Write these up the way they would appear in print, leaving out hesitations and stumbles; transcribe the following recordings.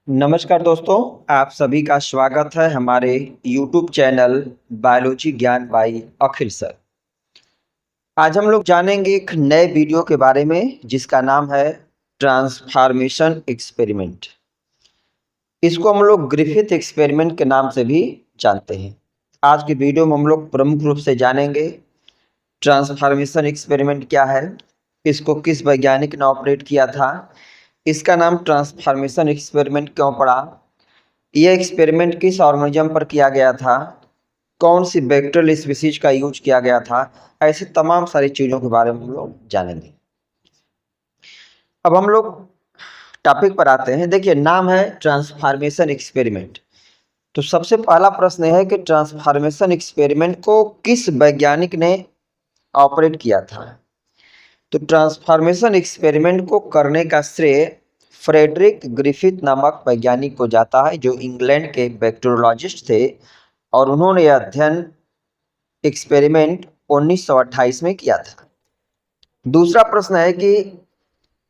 नमस्कार दोस्तों, आप सभी का स्वागत है हमारे YouTube चैनल बायोलॉजी ज्ञान बाई अखिल सर। आज हम लोग जानेंगे एक नए वीडियो के बारे में जिसका नाम है ट्रांसफॉर्मेशन एक्सपेरिमेंट। इसको हम लोग ग्रिफिथ एक्सपेरिमेंट के नाम से भी जानते हैं। आज के वीडियो में हम लोग प्रमुख रूप से जानेंगे ट्रांसफॉर्मेशन एक्सपेरिमेंट क्या है, इसको किस वैज्ञानिक ने ऑपरेट किया था, इसका नाम ट्रांसफॉर्मेशन एक्सपेरिमेंट क्यों पड़ा, यह एक्सपेरिमेंट किस ऑर्गेनिज्म पर किया गया था, कौन सी बैक्टीरियल स्पीसीज का यूज किया गया था, ऐसी तमाम सारी चीज़ों के बारे में हम लोग जानेंगे। अब हम लोग टॉपिक पर आते हैं। देखिए, नाम है ट्रांसफॉर्मेशन एक्सपेरिमेंट। तो सबसे पहला प्रश्न है कि ट्रांसफॉर्मेशन एक्सपेरिमेंट को किस वैज्ञानिक ने ऑपरेट किया था। तो ट्रांसफॉर्मेशन एक्सपेरिमेंट को करने का श्रेय फ्रेडरिक ग्रिफिथ नामक वैज्ञानिक को जाता है, जो इंग्लैंड के बैक्टीरियोलॉजिस्ट थे और उन्होंने यह अध्ययन एक्सपेरिमेंट 1928 में किया था। दूसरा प्रश्न है कि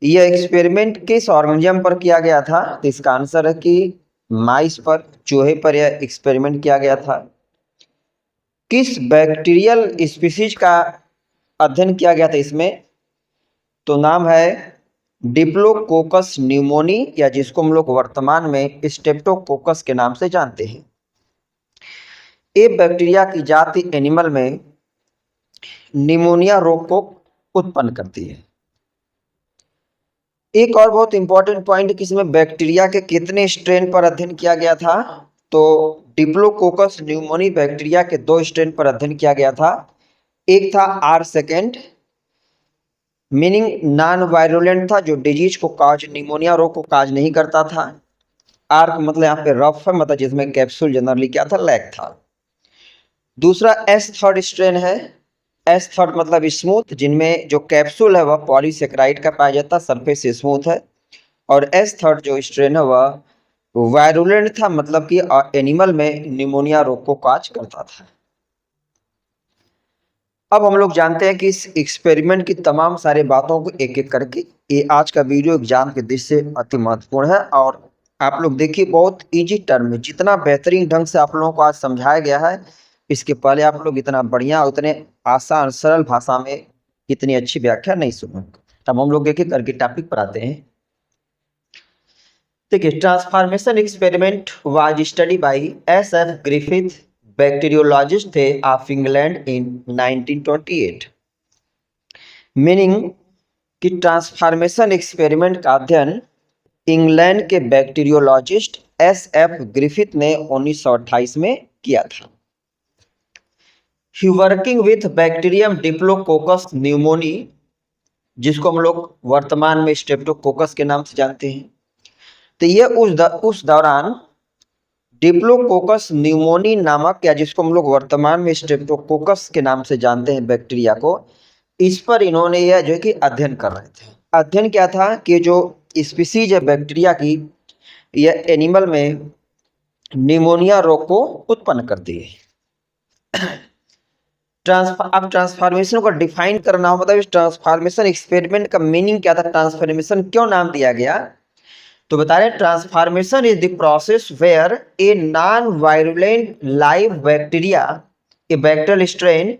यह एक्सपेरिमेंट किस ऑर्गेनिज्म पर किया गया था। तो इसका आंसर है कि माइस पर, चूहे पर यह एक्सपेरिमेंट किया गया था। किस बैक्टीरियल स्पीसीज का अध्ययन किया गया था इसमें, तो नाम है डिप्लोकोकस न्यूमोनी, या जिसको हम लोग वर्तमान में स्ट्रेप्टोकोकस के नाम से जानते हैं। ये बैक्टीरिया की जाति एनिमल में निमोनिया रोग को उत्पन्न करती है। एक और बहुत इंपॉर्टेंट पॉइंट कि इसमें बैक्टीरिया के कितने स्ट्रेन पर अध्ययन किया गया था। तो डिप्लोकोकस न्यूमोनी बैक्टीरिया के 2 स्ट्रेन पर अध्ययन किया गया था। एक था R second, meaning non virulent था, जो डिजीज को काज, निमोनिया रोग को काज नहीं करता था। आर का मतलब यहाँ पे रफ है, मतलब जिसमें कैप्सूल जनरली क्या था, लैक था। दूसरा एस थर्ड स्ट्रेन है। एस थर्ड मतलब स्मूथ, जिनमें जो कैप्सूल है वह पॉलीसेकेराइड का पाया जाता है, सरफेस स्मूथ है। और एस थर्ड जो स्ट्रेन है वह वायरुलेंट था, मतलब कि एनिमल में निमोनिया रोग को काज करता था। अब हम लोग जानते हैं कि इस एक्सपेरिमेंट की तमाम सारी बातों को एक एक करके, ये आज का वीडियो एग्जाम के दृष्टि से अति महत्वपूर्ण है। और आप लोग देखिए, बहुत इजी टर्म में जितना बेहतरीन ढंग से आप लोगों को आज समझाया गया है, इसके पहले आप लोग इतना बढ़िया, उतने आसान सरल भाषा में इतनी अच्छी व्याख्या नहीं सुने। अब हम लोग एक एक करके टॉपिक पर आते हैं। देखिए, transformation experiment was study by S F. Griffith, bacteriologist थे ऑफ इंग्लैंड इन 1928। मीनिंग कि ट्रांसफॉर्मेशन एक्सपेरिमेंट का अध्ययन इंग्लैंड के बैक्टीरियोलॉजिस्ट एस.एफ. ग्रिफिथ ने 1928 में किया था। He working with bacterium Diplococcus pneumoniae, जिसको हम लोग वर्तमान में स्ट्रेप्टोकोकस के नाम से जानते हैं। तो ये उस दौरान डिप्लोकोकस न्यूमोनी नामक, या जिसको हम लोग वर्तमान में स्ट्रेप्टोकोकस के नाम से जानते हैं बैक्टीरिया को, इस पर इन्होंने यह जो कि अध्ययन कर रहे थे। अध्ययन क्या था कि जो स्पीसीज है बैक्टीरिया की, यह एनिमल में निमोनिया रोग को उत्पन्न करती है। अब ट्रांसफॉर्मेशन को डिफाइन करना हो, मतलब इस ट्रांसफॉर्मेशन एक्सपेरिमेंट का मीनिंग क्या था, ट्रांसफॉर्मेशन क्यों नाम दिया गया। तो बता रहे transformation is the process where a non virulent live bacteria, a bacterial strain,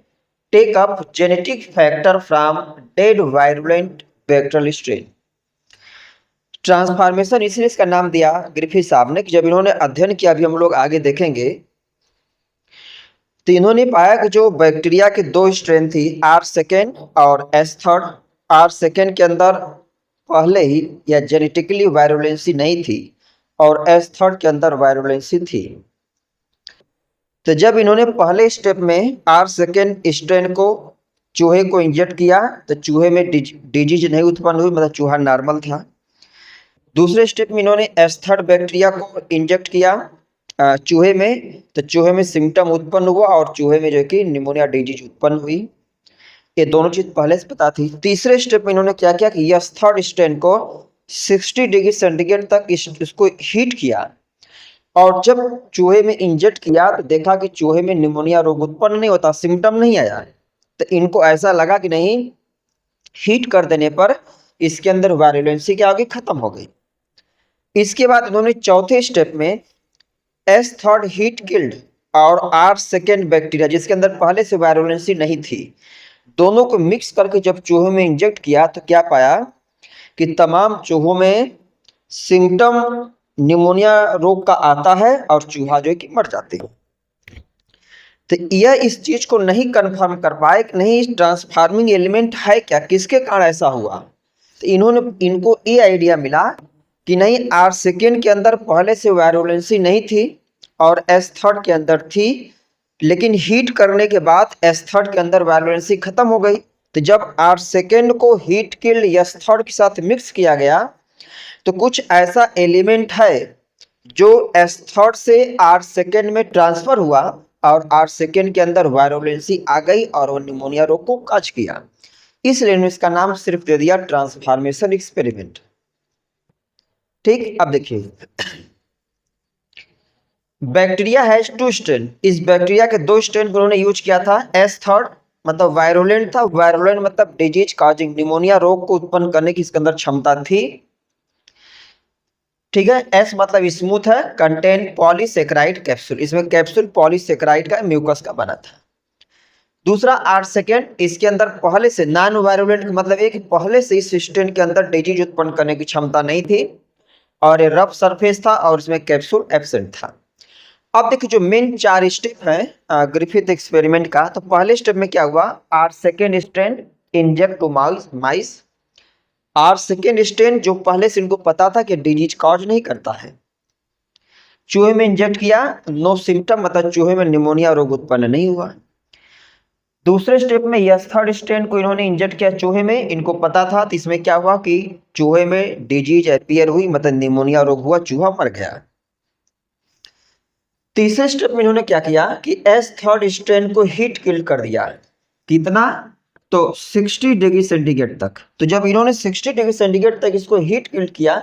take up genetic factor from dead virulent bacterial strain. Transformation इसलिए इसका नाम दिया ग्रिफिथ साहब ने कि जब इन्होंने अध्ययन किया, अभी हम लोग आगे देखेंगे, तो इन्होंने पाया कि जो बैक्टीरिया के 2 स्ट्रेन थी, आर सेकेंड और एस थर्ड। आर सेकेंड के अंदर पहले ही या जेनेटिकली वायरुलेंसी नहीं थी, और एस थर्ड के अंदर वायरुलेंसी थी। तो जब इन्होंने पहले स्टेप में आर सेकेंड स्ट्रेन को चूहे को इंजेक्ट किया, तो चूहे में डिजीज नहीं उत्पन्न हुई, मतलब चूहा नॉर्मल था। दूसरे स्टेप में इन्होंने एस थर्ड बैक्टीरिया को इंजेक्ट किया चूहे में, तो चूहे में सिम्टम उत्पन्न हुआ और चूहे में जो कि निमोनिया डिजीज उत्पन्न हुई। ये दोनों चीज पहले से पता थी। तीसरे स्टेप में इन्होंने क्या किया कि यस थर्ड स्ट्रेन को 60 डिग्री सेंटीग्रेड तक इसको हीट किया, और जब चूहे में इंजेक्ट किया तो देखा कि चूहे में निमोनिया रोग उत्पन्न नहीं होता, सिम्टम नहीं आया। तो इनको ऐसा लगा कि नहीं, हीट कर देने पर इसके अंदर वायरुलेंसी क्या होगी, खत्म हो गई। इसके बाद उन्होंने चौथे स्टेप में एस थर्ड हीट किल्ड और आर सेकेंड बैक्टीरिया, जिसके अंदर पहले से वायरुलेंसी नहीं थी, दोनों को मिक्स करके जब चूहों में इंजेक्ट किया तो क्या पाया कि तमाम चूहों में सिम्टम निमोनिया रोग का आता है और चूहा जो है कि मर जाते हैं। तो यह इस चीज को नहीं कंफर्म कर पाए कि नहीं ट्रांसफार्मिंग एलिमेंट है क्या, किसके कारण ऐसा हुआ। तो इनको ये आइडिया मिला कि नहीं, आर सेकेंड के अंदर पहले से वायरुलेंसी नहीं थी और एस थर्ड के अंदर थी, लेकिन हीट करने के बाद एस थर्ड के अंदर वायरुलेंसी खत्म हो गई। तो जब आर सेकेंड को हीट किल्ड एस थर्ड के साथ मिक्स किया गया तो कुछ ऐसा एलिमेंट है जो एस थर्ड से आर सेकेंड में ट्रांसफर हुआ और आर सेकेंड के अंदर वायरुलेंसी आ गई और वो निमोनिया रोग को काज किया। इसलिए इसका नाम सिर्फ दे दिया ट्रांसफॉर्मेशन एक्सपेरिमेंट। ठीक, अब देखिए, बैक्टीरिया हैज टू स्ट्रेन। इस बैक्टीरिया के दो स्ट्रेन को उन्होंने यूज किया था। एस थर्ड मतलब वायरुलेंट था, वायरुलेंट मतलब डिजीज कॉजिंग, निमोनिया रोग को उत्पन्न करने की इसके अंदर क्षमता थी। ठीक है, एस मतलब स्मूथ है, कंटेन पॉलीसेकेराइड कैप्सूल, इसमें कैप्सूल पॉलीसेकेराइड का म्यूकस का बना था। दूसरा आर सेकेंड, इसके अंदर पहले से नॉन वायरुलेंट मतलब एक पहले से इस स्ट्रेन के अंदर डिजीज उत्पन्न करने की क्षमता नहीं थी और ये रफ सरफेस था और इसमें कैप्सूल एब्सेंट था। अब देखिए जो मेन 4 स्टेप है ग्रिफिथ एक्सपेरिमेंट का, तो पहले स्टेप में क्या हुआ, R second strain inject to mice. R second strain जो पहले से इनको पता था कि डिजीज कॉज नहीं करता है, चूहे में इंजेक्ट किया, नो सिम्टम मतलब चूहे में निमोनिया रोग उत्पन्न नहीं हुआ। दूसरे स्टेप में यस थर्ड स्ट्रेन को इन्होंने इंजेक्ट किया चूहे में, इनको पता था, तो इसमें क्या हुआ कि चूहे में डिजीज अपीयर हुई मतलब निमोनिया रोग हुआ, चूहा मर गया। तीसरे स्टेप में इन्होंने क्या किया कि एस थर्ड स्ट्रेन को हीट किल कर दिया। कितना, तो 60 डिग्री सेंटीग्रेड तक। तो जब इन्होंने 60 डिग्री सेंटीग्रेड तक इसको हीट किल किया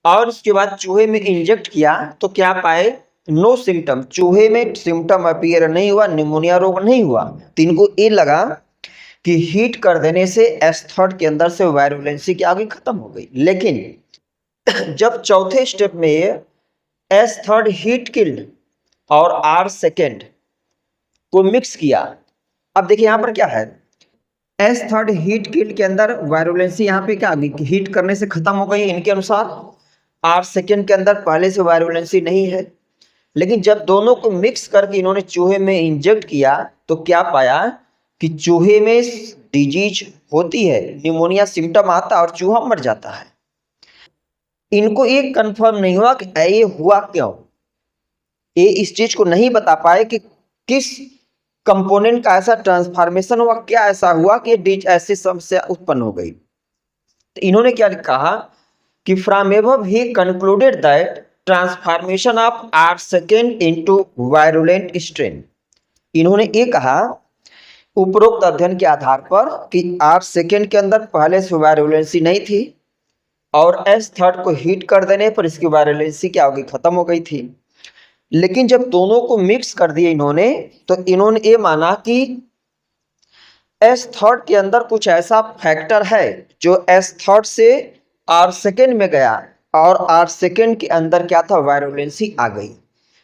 और उसके बाद चूहे में इंजेक्ट किया तो क्या पाए, नो सिम्टम, चूहे में सिम्टम अपीयर नहीं हुआ, निमोनिया रोग नहीं हुआ। तो इनको ये लगा कि हीट कर देने से एस थर्ड के अंदर से वायरुलेंसी की आगे खत्म हो गई। लेकिन जब चौथे स्टेप में एस थर्ड हीट किल्ड और आर सेकेंड को मिक्स किया, अब देखिए यहां पर क्या है, एस थर्ड हीट किल्ड के अंदर वायरुलेंसी यहाँ पे क्या आ गई, हीट करने से खत्म हो गई इनके अनुसार। आर सेकेंड के अंदर पहले से वायरुलेंसी नहीं है, लेकिन जब दोनों को मिक्स करके इन्होंने चूहे में इंजेक्ट किया तो क्या पाया कि चूहे में डिजीज होती है, निमोनिया सिम्टम आता है और चूहा मर जाता है। इनको ये कंफर्म नहीं हुआ कि ये हुआ क्यों, ये इस चीज को नहीं बता पाए कि किस कंपोनेंट का ऐसा ट्रांसफॉर्मेशन हुआ, क्या ऐसा हुआ कि ऐसी समस्या उत्पन्न हो गई। तो इन्होंने क्या कहा कि from above he concluded that transformation of R second into virulent strain. इन्होंने ये कहा उपरोक्त अध्ययन के आधार पर कि आर सेकेंड के अंदर पहले से वायरुलेंसी नहीं थी और एस थर्ड को हीट कर देने पर इसकी वायरुलेंसी क्या हो गई, खत्म हो गई थी। लेकिन जब दोनों को मिक्स कर दिया इन्होंने तो इन्होंने ये माना कि एस थर्ड के अंदर कुछ ऐसा फैक्टर है जो एस थर्ड से आर सेकेंड में गया और आर सेकेंड के अंदर क्या था, वायरुलेंसी आ गई।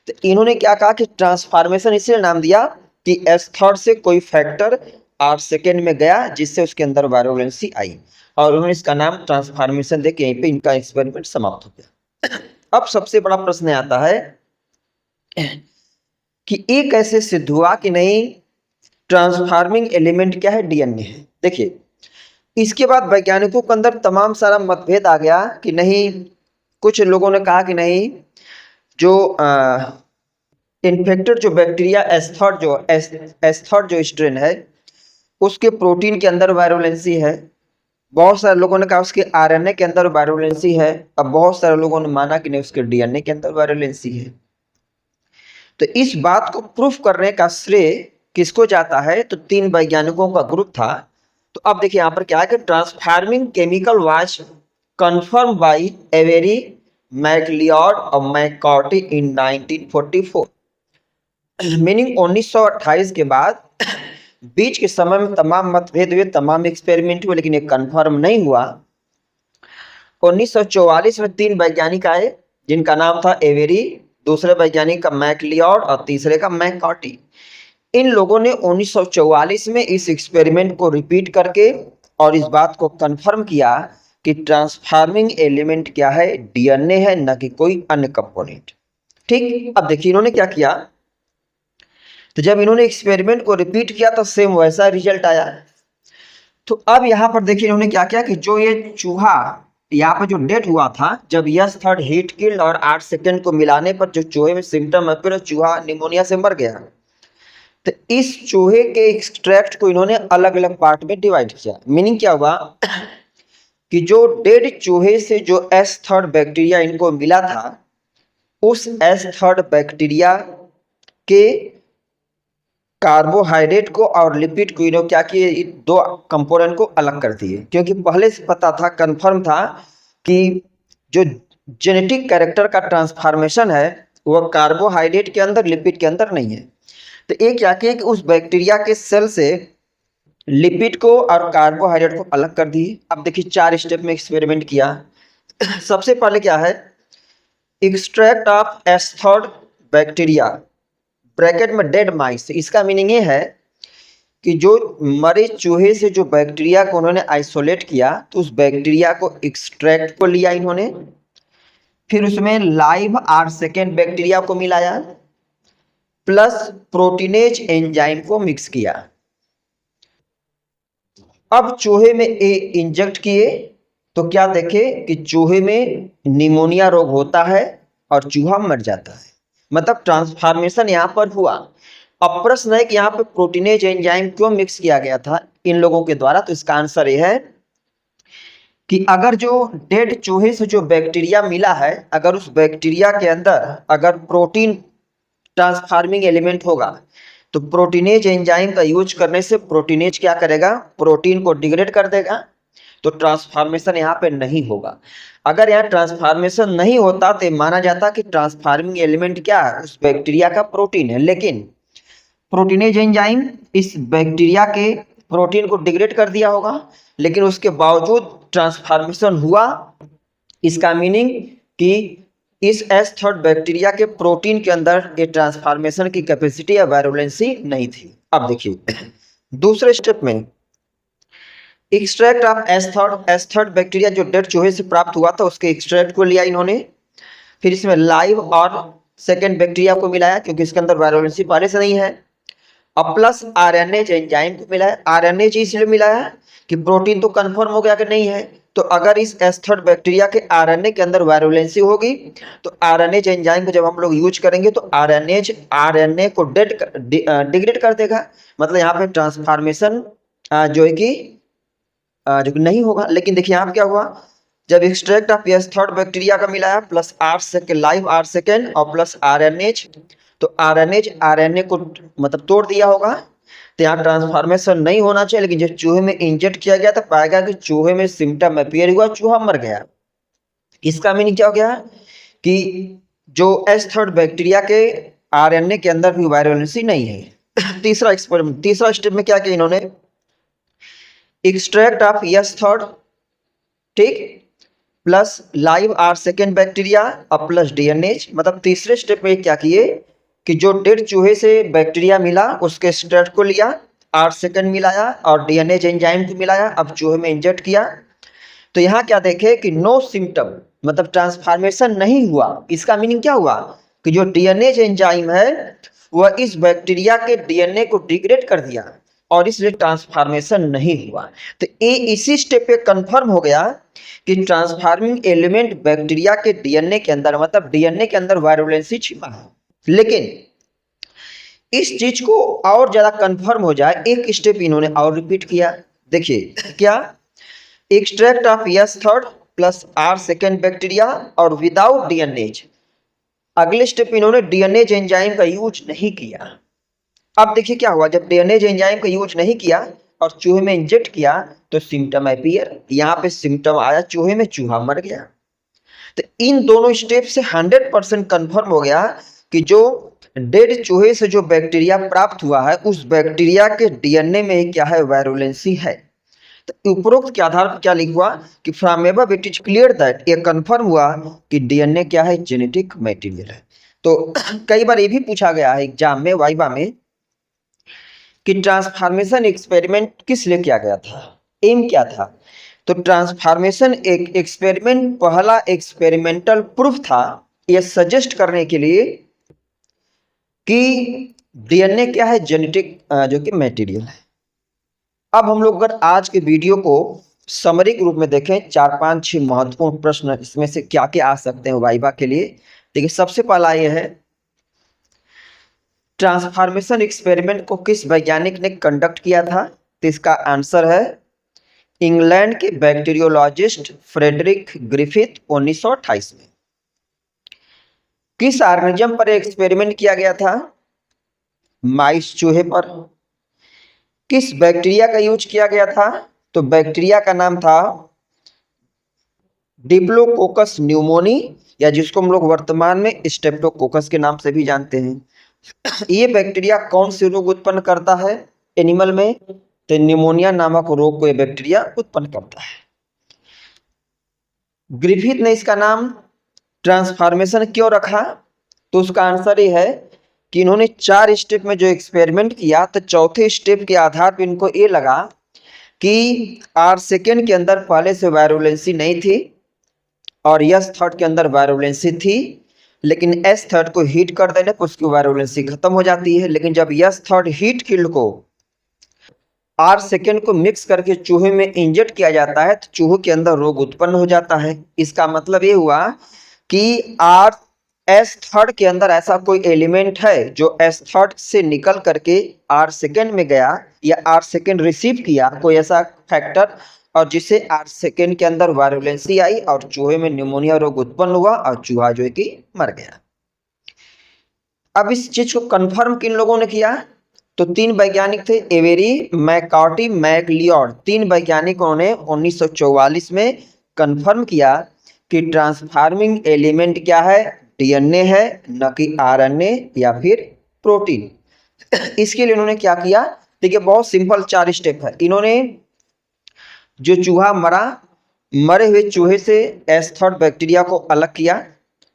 तो इन्होंने क्या कहा कि ट्रांसफॉर्मेशन इसलिए नाम दिया कि एस थर्ड से कोई फैक्टर आर सेकेंड में गया जिससे उसके अंदर वायरुलेंसी आई और उन्होंने इसका नाम ट्रांसफॉर्मेशन देके यहीं पे इनका एक्सपेरिमेंट समाप्त हो गया। अब सबसे बड़ा प्रश्न आता है कि ये कैसे सिद्ध हुआ कि नहीं ट्रांसफार्मिंग एलिमेंट क्या है, डीएनए है। देखिए इसके बाद वैज्ञानिकों के अंदर तमाम सारा मतभेद आ गया कि नहीं, कुछ लोगों ने कहा कि नहीं, जो इन्फेक्टेड जो बैक्टीरिया एस्थर्ड जो स्ट्रेन है उसके प्रोटीन के अंदर वायरुलेंसी है। बहुत सारे लोगों ने कहा उसके आरएनए के अंदर वायरुलेंसी है। अब बहुत सारे लोगों ने माना कि नहीं उसके डीएनए के अंदर वायरुलेंसी है। तो इस बात को प्रूफ करने का श्रेय किसको जाता है, तो 3 वैज्ञानिकों का ग्रुप था। तो अब देखिए यहाँ पर क्या है कि transforming chemical was confirm by Avery MacLeod और मैककॉर्टी इन 1944। मीनिंग 1928 के बाद बीच के समय में तमाम मतभेद हुए, तमाम एक्सपेरिमेंट हुए, लेकिन ये कन्फर्म नहीं हुआ। 1944 में 3 वैज्ञानिक आए जिनका नाम था एवेरी, दूसरे वैज्ञानिक का मैकलियोड और तीसरे का मैककार्टी। इन लोगों ने 1944 में इस एक्सपेरिमेंट को रिपीट करके और इस बात को कंफर्म किया कि ट्रांसफार्मिंग एलिमेंट क्या है, डीएनए है, न कि कोई अन्य कंपोनेंट। ठीक, अब देखिए इन्होंने क्या किया, तो जब इन्होंने एक्सपेरिमेंट को रिपीट किया तो सेम वैसा रिजल्ट आया। तो अब यहां पर देखिए इन्होंने क्या किया कि जो ये चूहा यहाँ पर जो डेथ हुआ था, जब यस थर्ड हीट किल्ड और 8 सेकंड को मिलाने पर जो चूहे में सिम्टम अपीयर, चूहा निमोनिया से मर गया। तो इस चूहे के एक्सट्रैक्ट को इन्होंने अलग अलग पार्ट में डिवाइड किया। मीनिंग क्या हुआ कि जो डेड चूहे से जो एस थर्ड बैक्टीरिया इनको मिला था, उस एस थर्ड बैक्टीरिया के कार्बोहाइड्रेट को और लिपिड को इन्होंने क्या किए, दो कंपोनेंट को अलग कर दिए। क्योंकि पहले से पता था, कंफर्म था कि जो जेनेटिक कैरेक्टर का ट्रांसफॉर्मेशन है वह कार्बोहाइड्रेट के अंदर, लिपिड के अंदर नहीं है। तो एक क्या किया कि उस बैक्टीरिया के सेल से लिपिड को और कार्बोहाइड्रेट को अलग कर दिए। अब देखिए 4 स्टेप में एक्सपेरिमेंट किया। सबसे पहले क्या है, extract of S third bacteria, bracket में डेड माइस। इसका मीनिंग ये है कि जो मरे चूहे से जो बैक्टीरिया को उन्होंने आइसोलेट किया, तो उस बैक्टीरिया को एक्सट्रैक्ट को लिया इन्होंने, फिर उसमें लाइव 8 सेकेंड बैक्टीरिया को मिलाया, प्लस प्रोटीनेज एंजाइम को मिक्स किया। अब चूहे में ए इंजेक्ट किए तो क्या देखे कि चूहे में निमोनिया रोग होता है और चूहा मर जाता है। मतलब ट्रांसफॉर्मेशन यहाँ पर हुआ। अब प्रश्न है कि यहाँ पे प्रोटीनेज एंजाइम क्यों मिक्स किया गया था इन लोगों के द्वारा। तो इसका आंसर ये है कि अगर जो डेड चूहे से जो बैक्टीरिया मिला है, अगर उस बैक्टीरिया के अंदर अगर प्रोटीन ट्रांसफार्मिंग एलिमेंट होगा, तो प्रोटीनेज एंजाइम का यूज करने से प्रोटीनेज क्या करेगा, प्रोटीन को डिग्रेड कर देगा। तो ट्रांसफॉर्मेशन यहाँ पे नहीं होगा। अगर यहाँ ट्रांसफॉर्मेशन नहीं होता तो माना जाता कि ट्रांसफार्मिंग एलिमेंट क्या है, उस बैक्टीरिया का प्रोटीन है। लेकिन प्रोटीनेज एंजाइम इस बैक्टीरिया के प्रोटीन को डिग्रेड कर दिया होगा, लेकिन उसके बावजूद ट्रांसफॉर्मेशन हुआ। इसका मीनिंग कि इस एस थर्ड बैक्टीरिया के प्रोटीन के अंदर ये ट्रांसफॉर्मेशन की कैपेसिटी या वायरुलेंसी नहीं थी। अब देखिए दूसरे स्टेप में extract of S third bacteria जो डेड चूहे से प्राप्त हुआ था, उसके एक्सट्रैक्ट को लिया इन्होंने, फिर इसमें लाइव और सेकेंड बैक्टीरिया को मिलाया क्योंकि इसके अंदर वायरुलेंसी पहले से नहीं है, और प्लस आरएनएज एंजाइम को मिलाया। आरएनएज इसलिए मिलाया कि प्रोटीन तो कंफर्म हो गया कि नहीं है, तो अगर इस एस थर्ड बैक्टीरिया के आरएनए के अंदर वायरुलेंसी होगी तो आरएनएज एंजाइम को जब हम लोग यूज करेंगे तो आरएनए को डिग्रेड कर देगा। मतलब यहाँ पे ट्रांसफॉर्मेशन जो है कि जो नहीं होगा। लेकिन देखिए यहाँ क्या हुआ, जब extract of S third bacteria का मिलाया प्लस 8 सेकेंड लाइव 8 सेकेंड और प्लस आरएनएज, तो आरएनए को मतलब तोड़ दिया होगा। तो यहाँ ट्रांसफॉर्मेशन नहीं होना चाहिए, लेकिन जब चूहे में इंजेक्ट किया गया तो पाया गया कि चूहे में सिम्टम अपीयर हुआ, चूहा मर गया। इसका मीनिंग क्या हो गया कि जो एस थर्ड बैक्टीरिया के आरएनए के अंदर भी वायरुलेंसी नहीं है। तीसरा एक्सपेरिमेंट, तीसरा स्टेप में क्या किया इन्होंने, एक्सट्रैक्ट ऑफ एस थर्ड, ठीक, प्लस लाइव 8 सेकेंड बैक्टीरिया और प्लस डीएनएज। मतलब तीसरे स्टेप में क्या किए कि जो डेड चूहे से बैक्टीरिया मिला उसके एक्सट्रैक्ट को लिया, 8 सेकेंड मिलाया और डीएनएज एंजाइम को मिलाया, अब चूहे में इंजेक्ट किया। तो यहाँ क्या देखे कि नो सिम्टम, मतलब ट्रांसफॉर्मेशन नहीं हुआ। इसका मीनिंग क्या हुआ कि जो डीएनएज एंजाइम है वह इस बैक्टीरिया के डीएनए को डिग्रेड कर दिया और इसलिए ट्रांसफॉर्मेशन नहीं हुआ। तो ये इसी स्टेप पे कंफर्म हो गया कि ट्रांसफॉर्मिंग एलिमेंट बैक्टीरिया के डीएनए के अंदर, मतलब डीएनए के अंदर वायरुलेंसी छिपा है। लेकिन इस चीज को और ज्यादा कंफर्म हो जाए, एक स्टेप इन्होंने और रिपीट किया। देखिए क्या, extract of S third plus 8 second bacteria और विदाउट डीएनएज। अगले स्टेप इन्होंने डीएनएज एंजाइम का यूज नहीं किया। अब देखिए क्या हुआ, जब डीएनएज एंजाइम का यूज नहीं किया और चूहे में इंजेक्ट किया तो सिम्टम अपीयर, यहाँ पे सिम्टम आया चूहे में, चूहा मर गया। तो इन दोनों स्टेप से 100% कंफर्म हो गया कि जो डेड चूहे से जो बैक्टीरिया प्राप्त हुआ है उस बैक्टीरिया के डीएनए में क्या है, वायरुलेंसी है। तो उपरोक्त के आधार पर क्या लिखा हुआ कि from above it is clear that, ये कंफर्म हुआ कि डीएनए क्या है, जेनेटिक मटेरियल है। तो कई बार ये भी पूछा गया है एग्जाम में, वाइवा में, कि ट्रांसफॉर्मेशन एक्सपेरिमेंट किस लिए किया गया था, एम क्या था। तो ट्रांसफॉर्मेशन एक एक्सपेरिमेंट, पहला एक्सपेरिमेंटल प्रूफ था यह सजेस्ट करने के लिए कि डीएनए क्या है, जेनेटिक जो कि मटेरियल है। अब हम लोग अगर आज के वीडियो को समरी के रूप में देखें, 4-5-6 महत्वपूर्ण प्रश्न इसमें से क्या क्या आ सकते हैं वाइवा के लिए। देखिए सबसे पहला यह है, ट्रांसफॉर्मेशन एक्सपेरिमेंट को किस वैज्ञानिक ने कंडक्ट किया था। तो इसका आंसर है इंग्लैंड के बैक्टीरियोलॉजिस्ट फ्रेडरिक ग्रिफिथ 1928 में। किस ऑर्गेनिज्म पर एक्सपेरिमेंट किया गया था, माइस चूहे पर। किस बैक्टीरिया का यूज किया गया था, तो बैक्टीरिया का नाम था डिप्लोकोकस न्यूमोनी, या जिसको हम लोग वर्तमान में स्टेप्टोकोकस के नाम से भी जानते हैं। ये बैक्टीरिया कौन से रोग उत्पन्न करता है एनिमल में, तो निमोनिया नामक रोग को ये बैक्टीरिया उत्पन्न करता है। ग्रिफिथ ने इसका नाम ट्रांसफॉर्मेशन क्यों रखा, तो उसका आंसर ये है कि इन्होंने 4 स्टेप में जो एक्सपेरिमेंट किया, तो चौथे स्टेप के आधार पर इनको ये लगा कि R सेकेंड के अंदर पहले से वायरुलेंसी नहीं थी और S थर्ड के अंदर वायरुलेंसी थी, लेकिन S थर्ड को हीट कर देने पर उसकी वायरुलेंसी खत्म हो जाती है। लेकिन जब S थर्ड हीट किल्ड को R सेकेंड को मिक्स करके चूहे में इंजेक्ट किया जाता है, तो चूहे के अंदर रोग उत्पन्न हो जाता है। इसका मतलब ये हुआ कि S थर्ड के अंदर ऐसा कोई एलिमेंट है जो S थर्ड से निकल करके R सेकेंड में गया, या R सेकेंड रिसीव किया कोई ऐसा फैक्टर, और जिससे R सेकेंड के अंदर वायरुलेंसी आई और चूहे में निमोनिया रोग उत्पन्न हुआ और चूहा जो है कि मर गया। अब इस चीज को कंफर्म किन लोगों ने किया, तो 3 वैज्ञानिक थे, एवेरी, मैककार्टी, मैकलियोड। 3 वैज्ञानिकों ने 1944 में कंफर्म किया कि ट्रांसफार्मिंग एलिमेंट क्या है, डीएनए है, न कि आरएनए या फिर प्रोटीन। इसके लिए इन्होंने क्या किया, देखिए बहुत सिंपल 4 स्टेप है। इन्होंने जो चूहा मरा, मरे हुए चूहे से S थर्ड बैक्टीरिया को अलग किया,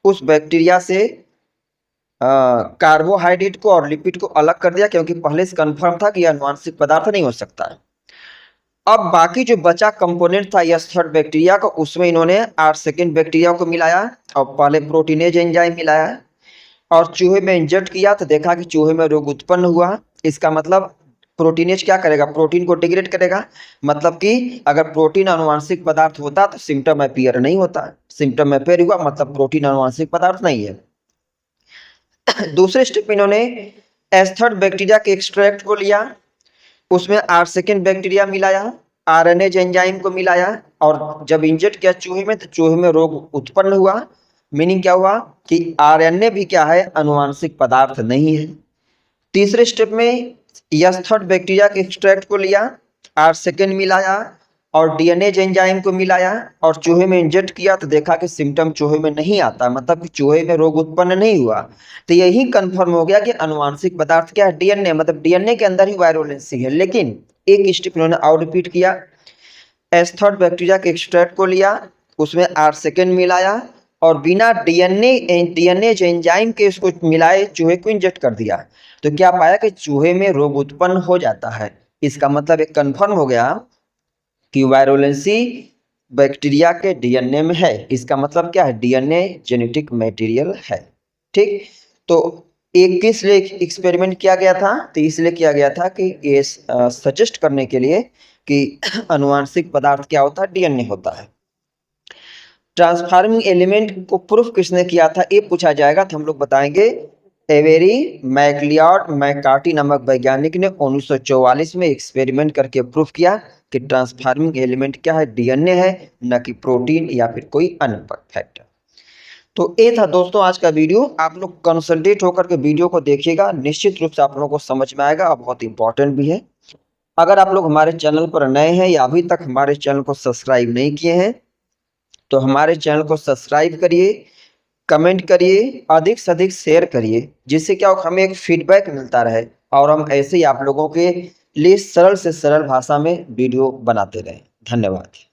उस बैक्टीरिया से कार्बोहाइड्रेट को और लिपिड को अलग कर दिया, क्योंकि पहले से कंफर्म था कि यह अनुवांशिक पदार्थ नहीं हो सकता है। अब बाकी जो बचा कंपोनेंट था S थर्ड बैक्टीरिया का, उसमें इन्होंने R सेकेंड बैक्टीरिया को मिलाया और पहले प्रोटीनेज एंजाइम मिलाया और चूहे में इंजेक्ट किया, तो देखा कि चूहे में रोग उत्पन्न हुआ। इसका मतलब प्रोटीनेज क्या करेगा, प्रोटीन को डिग्रेड करेगा। मतलब कि अगर प्रोटीन अनुवांशिक पदार्थ होता तो सिम्टम अपीयर नहीं होता, सिम्टम अपीयर हुआ मतलब प्रोटीन अनुवांशिक पदार्थ नहीं है। दूसरे स्टेप में इन्होंने S थर्ड बैक्टीरिया के एक्सट्रैक्ट को लिया, उसमें R सेकेंड बैक्टीरिया मिलाया, आरएनए एंजाइम को मिलाया और जब इंजेक्ट किया चूहे में, तो चूहे में रोग उत्पन्न हुआ। मीनिंग क्या हुआ कि आरएनए भी क्या है, अनुवांशिक पदार्थ नहीं है। तीसरे स्टेप में S थर्ड बैक्टीरिया के एक्सट्रैक्ट को लिया, R सेकेंड मिलाया और डीएनए एंजाइम को मिलाया और चूहे में इंजेक्ट किया, तो देखा कि सिम्टम चूहे में नहीं आता, मतलब कि चूहे में रोग उत्पन्न नहीं हुआ। तो यही कंफर्म हो गया कि अनुवांशिक पदार्थ क्या है, डीएनए, मतलब डीएनए के अंदर ही वायरुलेंसी है। लेकिन एक स्टेप इन्होंने और रिपीट किया, S थर्ड बैक्टीरिया के एक्सट्रैक्ट को लिया, उसमें R सेकेंड मिलाया और बिना डीएनए एंजाइम के इसको मिलाए चूहे को इंजेक्ट कर दिया, तो क्या पाया कि चूहे में रोग उत्पन्न हो जाता है। इसका मतलब एक कंफर्म हो गया कि वायरुलेंसी बैक्टीरिया के डीएनए में है। इसका मतलब क्या है, डीएनए जेनेटिक मटेरियल है। ठीक, तो एक किस लिए एक्सपेरिमेंट किया गया था, तो इसलिए किया गया था कि ये सजेस्ट करने के लिए कि अनुवांशिक पदार्थ क्या होता है, डीएनए होता है। ट्रांसफार्मिंग एलिमेंट को प्रूफ किसने किया था, ये पूछा जाएगा तो हम लोग बताएंगे एवेरी, मैकलियोड, मैककार्टी नामक वैज्ञानिक ने 1944 में एक्सपेरिमेंट करके प्रूफ किया कि ट्रांसफार्मिंग एलिमेंट क्या है, डीएनए है, न कि प्रोटीन या फिर कोई अन्य फैक्टर। तो ये था दोस्तों आज का वीडियो। आप लोग कंसंट्रेट होकर के वीडियो को देखिएगा, निश्चित रूप से आप लोगों को समझ में आएगा और बहुत इंपॉर्टेंट भी है। अगर आप लोग हमारे चैनल पर नए हैं या अभी तक हमारे चैनल को सब्सक्राइब नहीं किए हैं, तो हमारे चैनल को सब्सक्राइब करिए, कमेंट करिए, अधिक से अधिक शेयर करिए, जिससे क्या हो, हमें एक फीडबैक मिलता रहे और हम ऐसे ही आप लोगों के लिए सरल से सरल भाषा में वीडियो बनाते रहें। धन्यवाद।